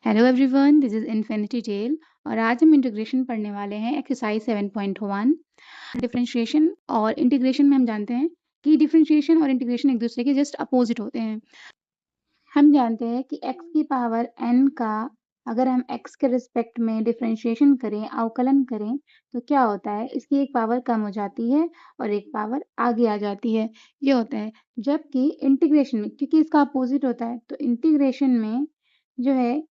Hello everyone, this is infinity tale और आज हम इंटीग्रेशन पढ़ने वाले हैं एक्सरसाइज 7.1। डिफरेंशिएशन और इंटीग्रेशन में हम जानते हैं कि डिफरेंशिएशन और इंटीग्रेशन एक दूसरे के जस्ट अपोजिट होते हैं। हम जानते हैं कि x की पावर n का अगर हम x के रिस्पेक्ट में डिफरेंशिएशन करें, अवकलन करें, तो क्या होता है, इसकी एक पावर कम हो जाती है और एक पावर आगे आ जाती है। ये होता है। जबकि इंटीग्रेशन में, क्योंकि इसका अपोजिट होता है, तो इंटीग्रेशन में जो है,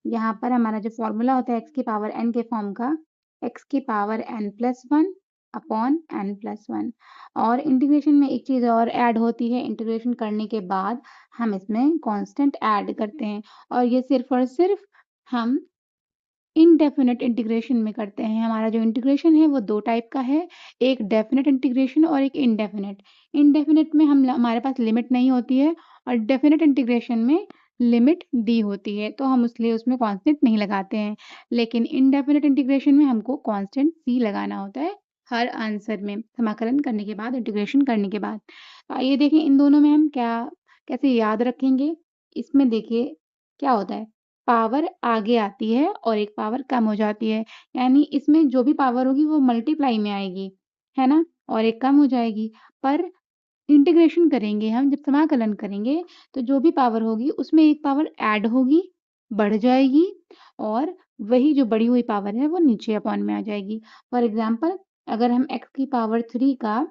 यहाँ पर हमारा जो फॉर्मूला होता है x की पावर n के फॉर्म का, x की पावर n+1 अपॉन n+1। और इंटीग्रेशन में एक चीज़ और ऐड होती है, इंटीग्रेशन करने के बाद हम इसमें कांस्टेंट ऐड करते हैं और ये सिर्फ और सिर्फ हम इनडेफिनिट इंटीग्रेशन में करते हैं। हमारा जो इंटीग्रेशन है वो दो टाइप का है, एक डेफिनिट इंटीग्रेशन और एक इनडेफिनिट। इनडेफिनिट में हमारे पास लिमिट नहीं होती है और डेफिनिट इंटीग्रेशन में लिमिट दी होती है, तो हम इसलिए उसमें कांस्टेंट नहीं लगाते हैं। लेकिन इनडेफिनिट इंटीग्रेशन में हमको कांस्टेंट सी लगाना होता है हर आंसर में, समाकलन करने के बाद, इंटीग्रेशन करने के बाद। तो आइए देखें इन दोनों में हम कैसे याद रखेंगे। इसमें देखिए क्या होता है, पावर आगे आती है और एक पावर कम हो जाती है, यानी इसमें जो भी पावर होगी वो मल्टीप्लाई में आएगी, है ना? और एक कम हो जाएगी। पर इंटीग्रेशन करेंगे हम, जब समाकलन करेंगे, तो जो भी पावर होगी उसमें एक पावर ऐड होगी, बढ़ जाएगी और वही जो बढ़ी हुई पावर है वो नीचे अपॉन में आ जाएगी। फॉर एग्जाम्पल, अगर हम x की पावर 3 का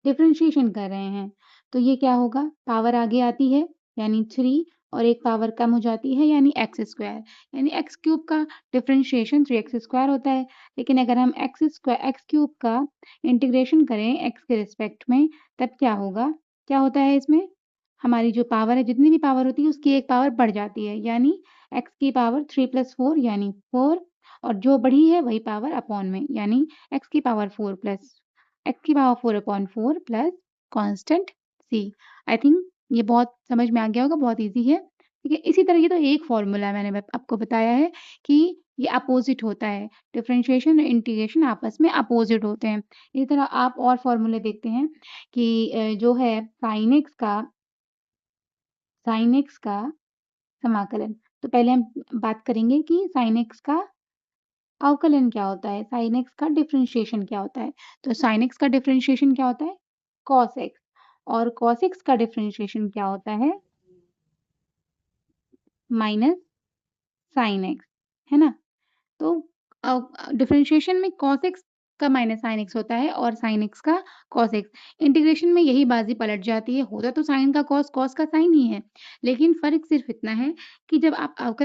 डिफरेंशिएशन कर रहे हैं, तो ये क्या होगा, पावर आगे आती है यानी 3 और एक पावर कम हो जाती है यानी एक्स स्क्वायर, यानी एक्स क्यूब का डिफरेंशिएशन 3x स्क्वायर होता है। लेकिन अगर हम एक्स क्यूब का इंटीग्रेशन करें एक्स के रिस्पेक्ट में, तब क्या होगा, क्या होता है इसमें, हमारी जो पावर है, जितनी भी पावर होती है उसकी एक पावर बढ़ जाती है, यानी एक्स की पावर 3+4 यानी 4, और जो बढ़ी है वही पावर अपॉन में, यानी एक्स की power 4 plus constant c. I think ये बहुत समझ में आ गया होगा, बहुत इजी है। ठीक है, इसी तरह ये तो एक फॉर्मूला मैंने आपको बताया है कि ये अपोजिट होता है, डिफरेंशिएशन और इंटीग्रेशन आपस में अपोजिट होते हैं। इसी तरह आप और फॉर्मूले देखते हैं कि जो है साइन एक्स का समाकलन। तो पहले हम बात करेंगे कि साइन एक्स का अवकलन क्या होता है, साइन एक्स का डिफरेंशिएशन क्या होता है। तो साइन एक्स का डिफरेंशिएशन क्या होता है, कॉस एक्स, और कॉस एक्स का डिफरेंशिएशन क्या होता है, माइनस साइन एक्स, है ना? तो डिफरेंशिएशन में कॉस एक्स का माइनस साइन एक्स होता है और साइन एक्स का कॉस एक्स। इंटीग्रेशन में यही बाजी पलट जाती है, होता तो साइन का कॉस, कॉस का साइन ही है, लेकिन फर्क सिर्फ इतना है कि जब आप अवकलन